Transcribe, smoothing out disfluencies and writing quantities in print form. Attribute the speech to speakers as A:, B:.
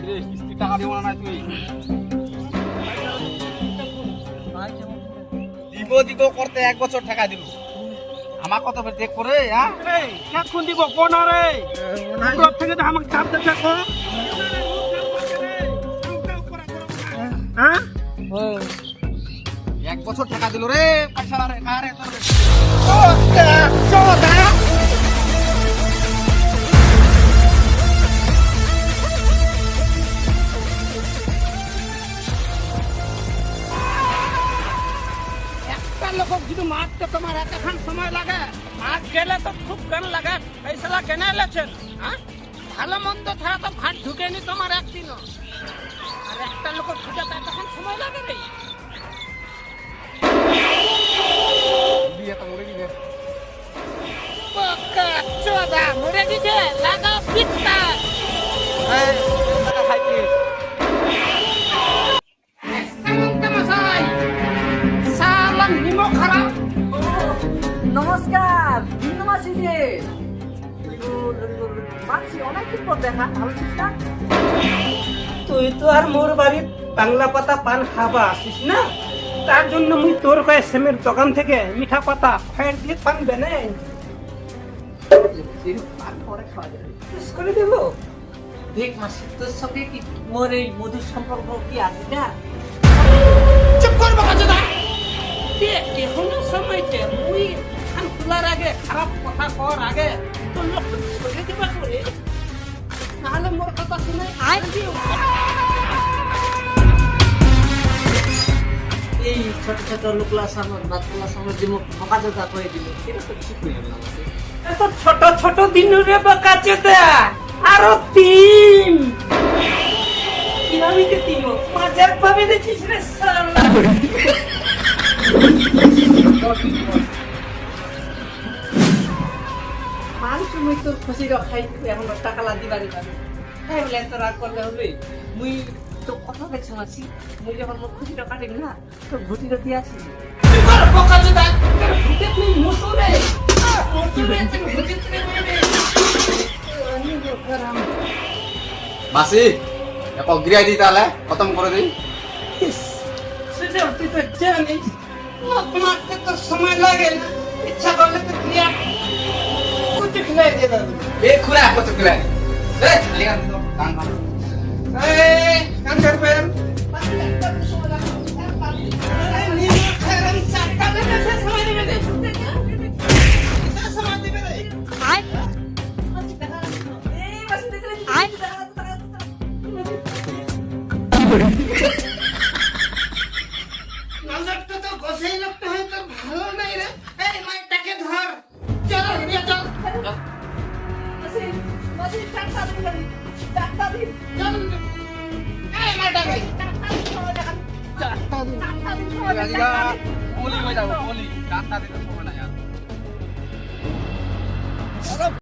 A: রে কিস্তি টাকা দিব না তুই দিব করতে 1 বছর টাকা দিব আমার কত বের দেখ করে হ্যাঁ
B: এই কখন দিব কোন রে তোর থেকে তো আমাকে চাপ দে দেখো হ্যাঁ
A: 1 বছর টাকা দিল রে পয়সা রে কারে তোর
B: চোদা একটা লোক যদি মারতে তোমার এতক্ষণ সময় লাগে মার গেলে তো খুব গান লাগে ফেসলা কেনে লেছেন হ্যাঁ ভালো মন্দ ছাড়া তো ভাট ঢুকেনি তোমার একদিনও আর একটা লোক ঢুকাতে এতক্ষণ সময় লাগে রে
A: বিয়ে তো মরে গেছে
B: পক্কা চোদা মরে গেছে লাগা পিত্তা
A: এই টাকা খাইছিস
C: নমস্কার মাসি যে মাসি অনেকদিন পর দেখা ভালো ছিস না
B: তুই তো আর মোর বাড়ির বাংলা পাতা পান খাবা আসিস না তার জন্য মুই তোর কয়ে সেমের দোকান থেকে মিঠা পাতা ফায়ার দিয়ে পান বেনে
C: পান পরে খাওয়া যাবে
B: করে দেবো
C: দেখ মাসি তোর সঙ্গে কি মোর এই মধুর সম্পর্ক কি আছে না
B: চুপ কর বাবা দাদা এখনো সময়তে মুই খান খোলার আগে খারাপ কথা কর আগে তোর লোক সরে দেবা করে নাহলে মোর কথা শুনে
C: এই ছোট ছোট লোকলা সামনে বাচ্চালা সামনে যে মুখ ফাঁকা জায়গা করে দিল সেটা তো ঠিক হয়ে গেল আমাকে
B: এত ছোট ছোট দিন রে বাকাচে দা আরো তিন কিভাবে যে তিন মাঝের ভাবে দেখিস রে সালা
C: মানুষ মুই তোর খুশি রখাই এখন টাকা লাগি বাড়ি পাবে হ্যাঁ বলে এত রাগ করলে হবে মুই তো কথা দেখছো মাসি মুই যখন মোর খুশি রখা দিবি না তো ঘুটি রতি আসি
B: তোর বাকাচে দা ভূতে তুই মুসুরে মুসুরে তুই ভূতে তুই
A: মাসি এক গিরাই দি তাহলে খতম করে দেই
B: সেটা তুই তো জানিস মারতে তো সময় লাগে না ইচ্ছা করলে তো ক্রিয়া কুচি খিলাই দিয়ে দেবে
A: এ খুরা কত খুরা এ লিগান তো কান কান
B: এই কান করবেন নজরটা তো গোছাই লোকটা হয়তো ভালো নাই রে এই মাইটাকে ধর চলো নিয়ে চল চল এই মাইটাকে
A: ওলি হয়ে যাবো ওলি ডাক্তার দিতে সময়